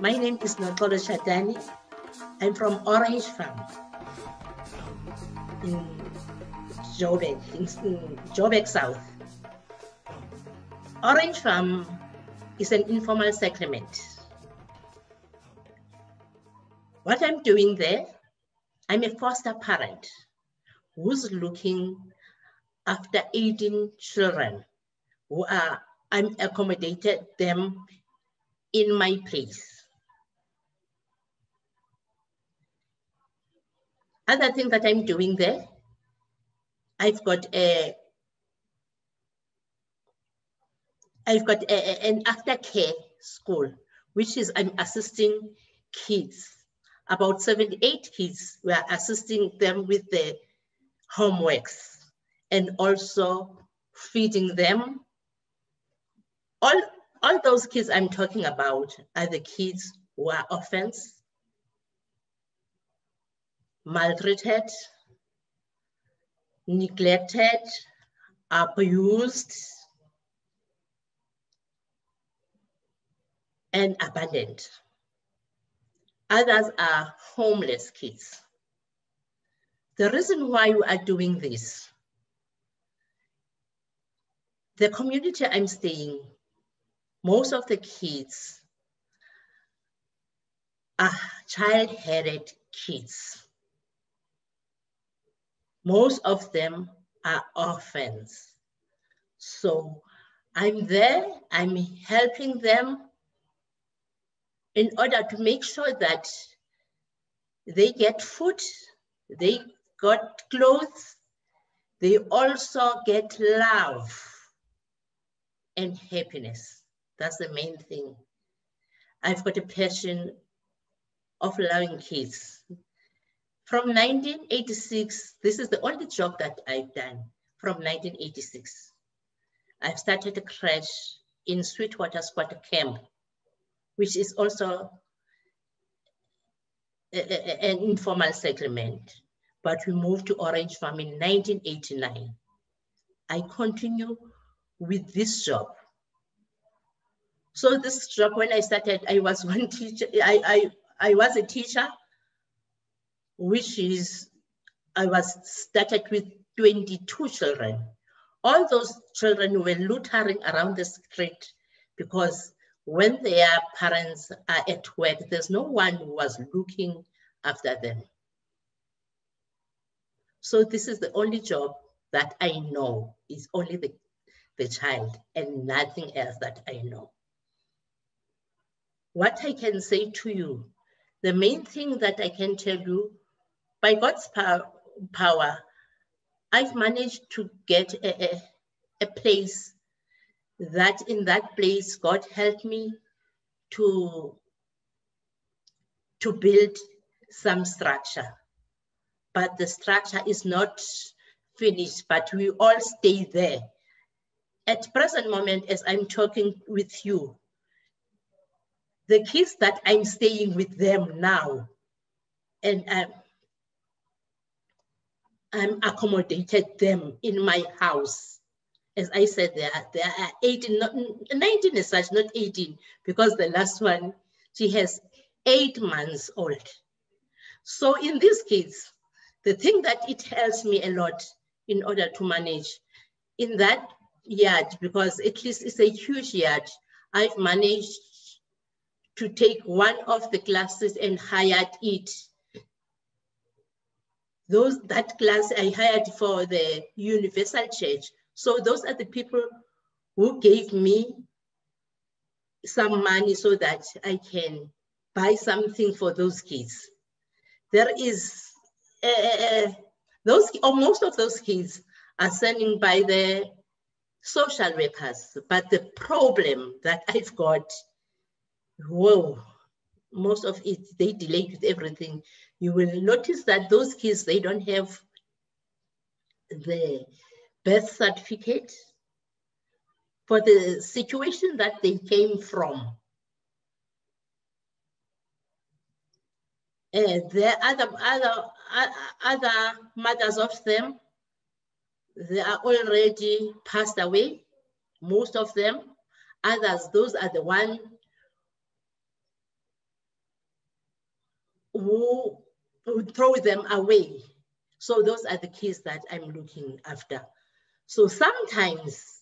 My name is Noxolo Tshatani. I'm from Orange Farm in Joburg South. Orange Farm is an informal settlement. What I'm doing there, I'm a foster parent who's looking after 18 children who I'm accommodated them in my place. Other thing that I'm doing there, I've got an aftercare school, which is I'm assisting kids. About 78 kids, we are assisting them with the homeworks and also feeding them. All those kids I'm talking about are the kids who are orphans, maltreated, neglected, abused, and abandoned. Others are homeless kids. The reason why we are doing this, the community I'm staying, most of the kids are child-headed kids. Most of them are orphans. So I'm there, I'm helping them in order to make sure that they get food, they got clothes, they also get love and happiness. That's the main thing. I've got a passion of loving kids. From 1986, this is the only job that I've done from 1986. I've started a crèche in Sweetwater Squatter Camp, which is also an informal settlement, but we moved to Orange Farm in 1989. I continue with this job. So this job, when I started, I was one teacher. I was a teacher, which is, I was started with 22 children. All those children were loitering around the street because when their parents are at work, there's no one who was looking after them. So this is the only job that I know, is only the child and nothing else that I know. What I can say to you, the main thing that I can tell you, by God's power, I've managed to get a place that in that place, God helped me to build some structure. But the structure is not finished, but we all stay there. At present moment, as I'm talking with you, the kids that I'm staying with them now, and I'm accommodated them in my house. As I said, there are 18, 19 as such, not 18, because the last one, she has 8 months old. So in these kids, the thing that it helps me a lot in order to manage in that yard, because at least it's a huge yard, I've managed to take one of the classes and hired it. That class I hired for the Universal Church. So those are the people who gave me some money so that I can buy something for those kids. There is, most of those kids are sending by the social workers, but the problem that I've got, whoa, most of it, they delayed with everything. You will notice that those kids, they don't have the birth certificate for the situation that they came from. There are other mothers of them, they are already passed away, most of them. Others, those are the ones who throw them away. So those are the kids that I'm looking after. So sometimes,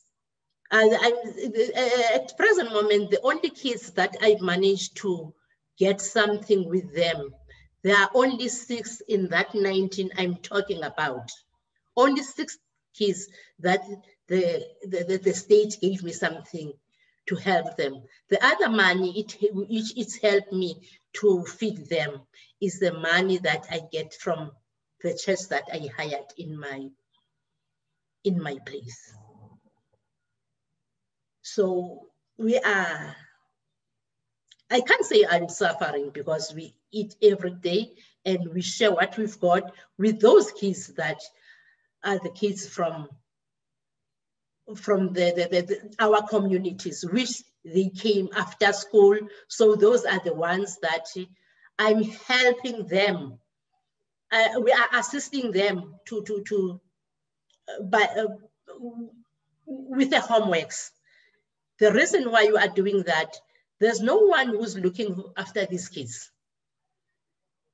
at present moment, the only kids that I managed to get something with them, there are only 6 in that 19 I'm talking about. Only 6 kids that the state gave me something to help them. The other money, it's helped me to feed them, is the money that I get from the church that I hired in my place. So I can't say I'm suffering, because we eat every day and we share what we've got with those kids that are the kids from our communities, which they came after school. So those are the ones that I'm helping them. We are assisting them with the homeworks. The reason why you are doing that, there's no one who's looking after these kids,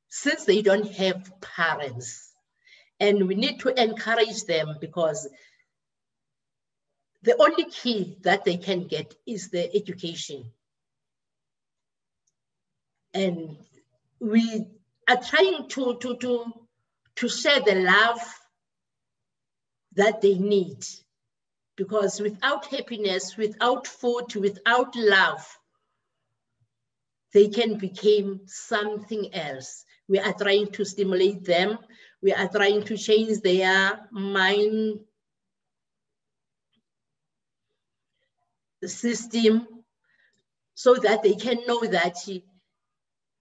since they don't have parents. And we need to encourage them, because the only key that they can get is the education. And we are trying to share the love that they need, because without happiness, without food, without love, they can become something else. We are trying to stimulate them. We are trying to change their mind system, so that they can know that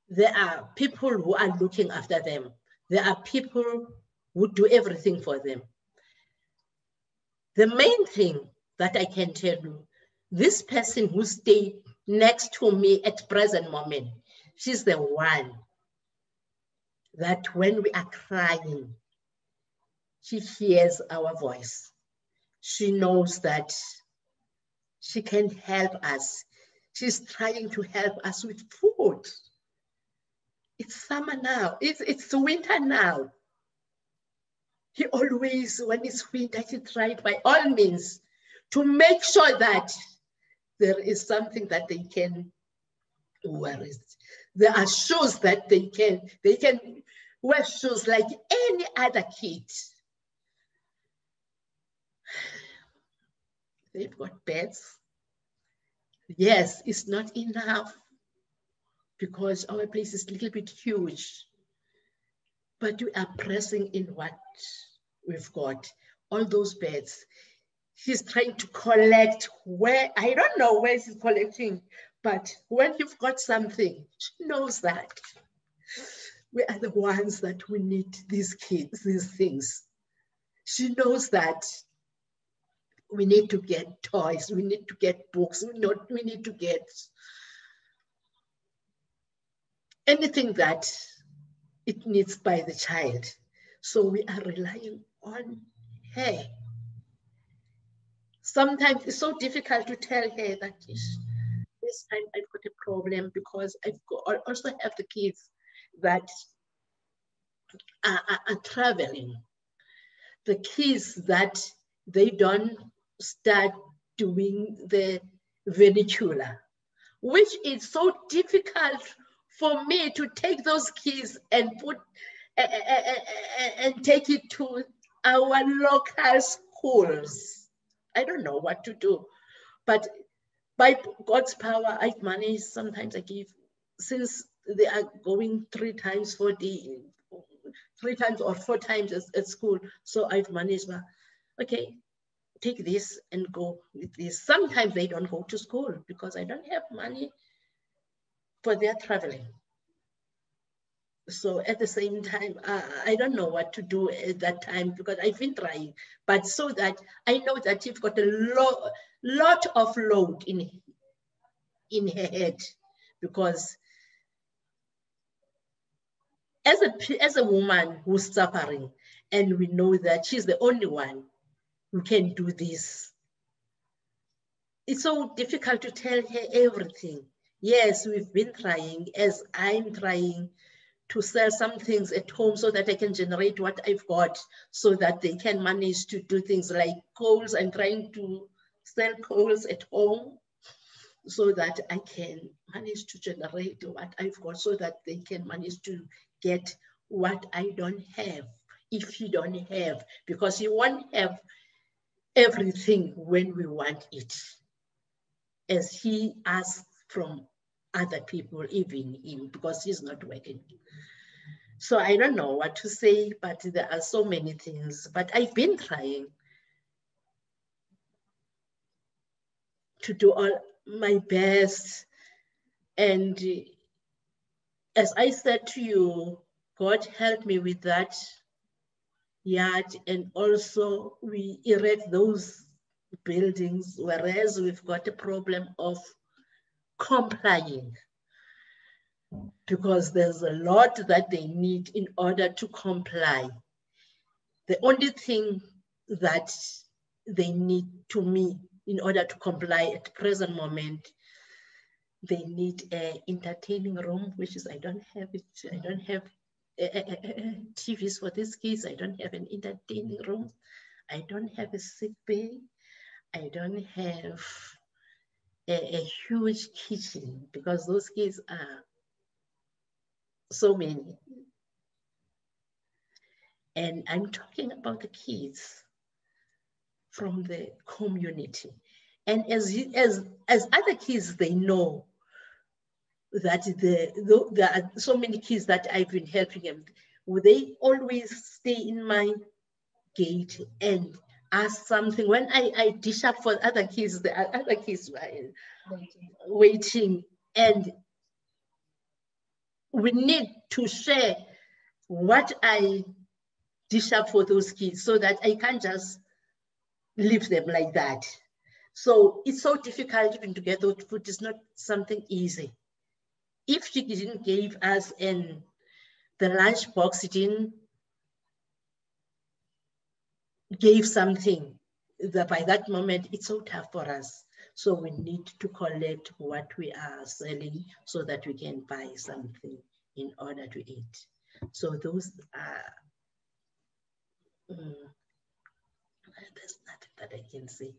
there are people who are looking after them. There are people who do everything for them. The main thing that I can tell you, this person who stayed next to me at present moment, she's the one that when we are crying, she hears our voice. She knows that she can help us. She's trying to help us with food. It's summer now. It's winter now. He always, when it's winter, he tried by all means to make sure that there is something that they can wear. There are shoes that they can wear shoes like any other kid. They've got beds. Yes, it's not enough, because our place is a little bit huge, but we are pressing in what we've got. All those beds. She's trying to collect where, I don't know where she's collecting, but when you've got something, she knows that we are the ones that we need these kids, these things. She knows that we need to get toys, we need to get books, we need to get anything that it needs by the child. So we are relying on her. Sometimes it's so difficult to tell her that this time I've got a problem, because I also have the kids that are traveling. The kids that they don't start doing the vernacular, which is so difficult for me to take those kids and put and take it to our local schools. I don't know what to do, but by God's power, I've managed. Sometimes I give, since they are going 3 times or 4 times at school, so I've managed. Okay, take this and go with this. Sometimes they don't go to school because I don't have money for their traveling. So at the same time, I don't know what to do at that time, because I've been trying, but so that I know that you've got a lot of load in her head, because as a woman who's suffering, and we know that she's the only one who can do this, it's so difficult to tell her everything. Yes, we've been trying, as I'm trying to sell some things at home so that I can generate what I've got so that they can manage to do things like coals. I'm trying to sell coals at home so that I can manage to generate what I've got so that they can manage to get what I don't have. If you don't have, because you won't have everything when we want it, as he asks from other people, even him, because he's not working. So I don't know what to say, but there are so many things, but I've been trying to do all my best. And as I said to you, God help me with that yard, and also we erect those buildings, whereas we've got a problem of complying, because there's a lot that they need in order to comply. The only thing that they need to me in order to comply at the present moment, they need an entertaining room, which is I don't have it. I don't have TVs for these kids. I don't have an entertaining room. I don't have a sick bay. I don't have a huge kitchen, because those kids are so many. And I'm talking about the kids from the community. And as other kids, they know that there are so many kids that I've been helping them. They always stay in my gate and ask something. When I dish up for other kids, the other kids were waiting, and we need to share what I dish up for those kids so that I can't just leave them like that. So it's so difficult even to get those food. It's not something easy. If she didn't give us the lunch box, she didn't give something, that by that moment, it's so tough for us. So we need to collect what we are selling so that we can buy something in order to eat. So those are, there's nothing that I can say.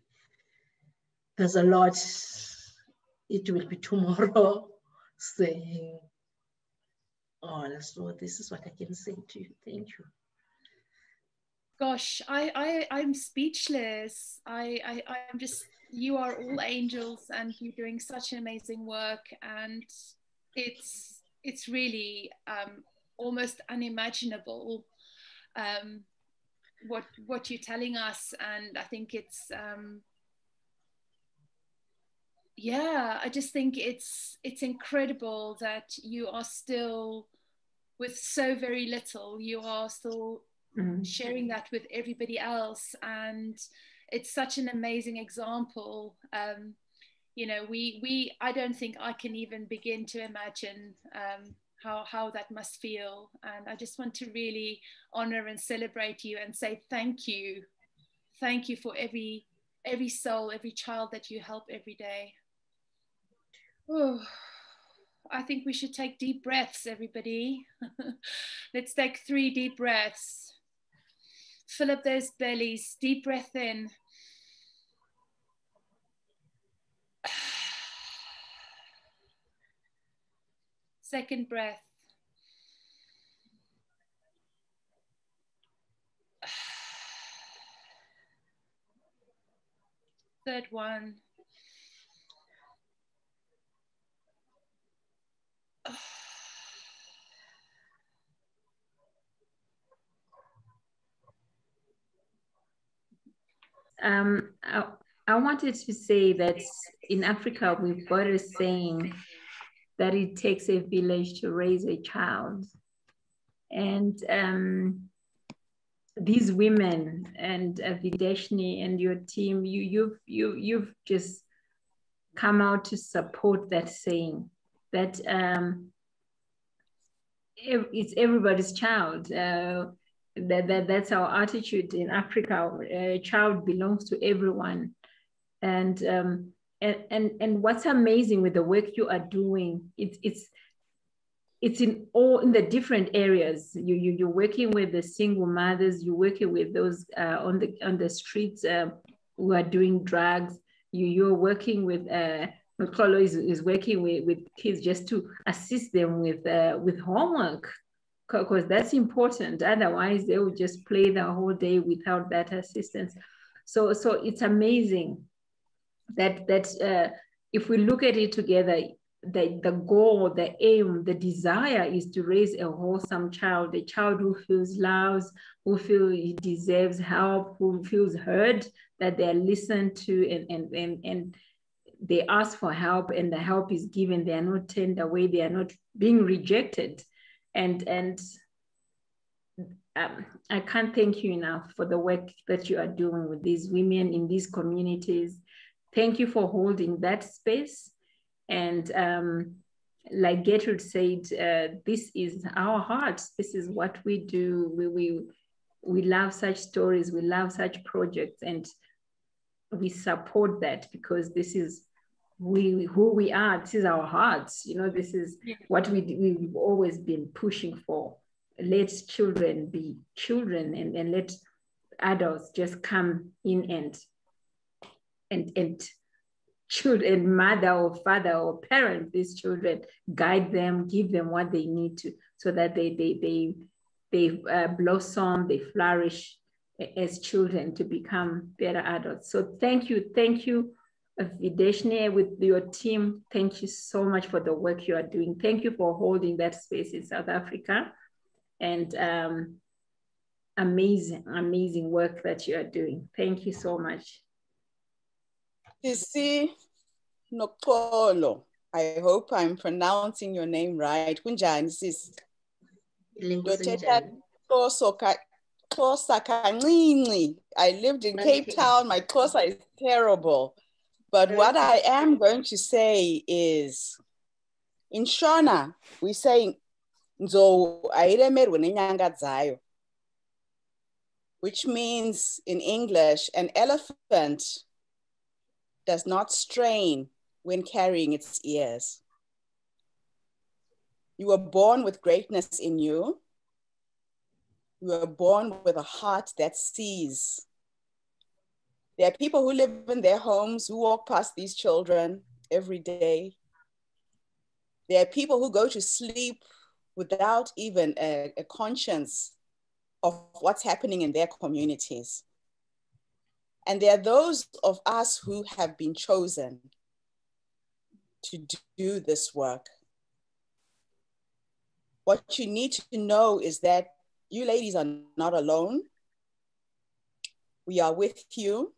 There's a lot. It will be tomorrow saying all. So this is what I can say to you. Thank you. Gosh, I'm speechless. I'm just, you are all angels and you're doing such amazing work, and it's really almost unimaginable what you're telling us. And I think it's yeah, I just think it's incredible that you are still, with so very little, you are still sharing that with everybody else. And it's such an amazing example. You know, I don't think I can even begin to imagine how that must feel. And I just want to really honor and celebrate you and say thank you for every soul, every child that you help every day. Oh, I think we should take deep breaths, everybody. Let's take 3 deep breaths. Fill up those bellies. Deep breath in. Second breath. Third one. I wanted to say that in Africa, we've got a saying that it takes a village to raise a child. And these women and Videshni and your team, you've just come out to support that saying, that it's everybody's child. That's our attitude in Africa. A child belongs to everyone. And what's amazing with the work you are doing, it's it's in the different areas. You're working with the single mothers, you're working with those on the streets who are doing drugs. You're working with Noxolo is working with kids just to assist them with homework, because that's important. Otherwise, they will just play the whole day without that assistance. So it's amazing that if we look at it together, the goal, the aim, the desire is to raise a wholesome child, a child who feels loved, who feels he deserves help, who feels heard, that they are listened to, and they ask for help, and the help is given. They are not turned away. They are not being rejected. And I can't thank you enough for the work that you are doing with these women in these communities. Thank you for holding that space. And like Gertrude said, this is our hearts. This is what we do. We love such stories. We love such projects, and we support that because this is who we are. This is our hearts. You know, this is what we've always been pushing for. Let children be children, and let adults just come in and children, mother or father or parent, these children, guide them, give them what they need to, so that they blossom, they flourish as children to become better adults. So thank you, Videshni, with your team. Thank you so much for the work you are doing. Thank you for holding that space in South Africa, and amazing work that you are doing. Thank you so much. Sisi Noxolo, I hope I'm pronouncing your name right. Kunjani sis? I lived in Cape Town. My Xhosa is terrible. But what I am going to say is, in Shona, we say Nzo airemerwe nenyanga dzayo, which means in English, an elephant does not strain when carrying its ears. You were born with greatness in you. You were born with a heart that sees. There are people who live in their homes who walk past these children every day. There are people who go to sleep without even a conscience of what's happening in their communities. And there are those of us who have been chosen to do this work. What you need to know is that you ladies are not alone. We are with you.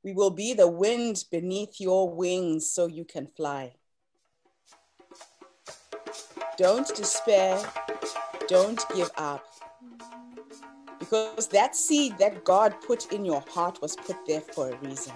We will be the wind beneath your wings so you can fly. Don't despair. Don't give up. Because that seed that God put in your heart was put there for a reason.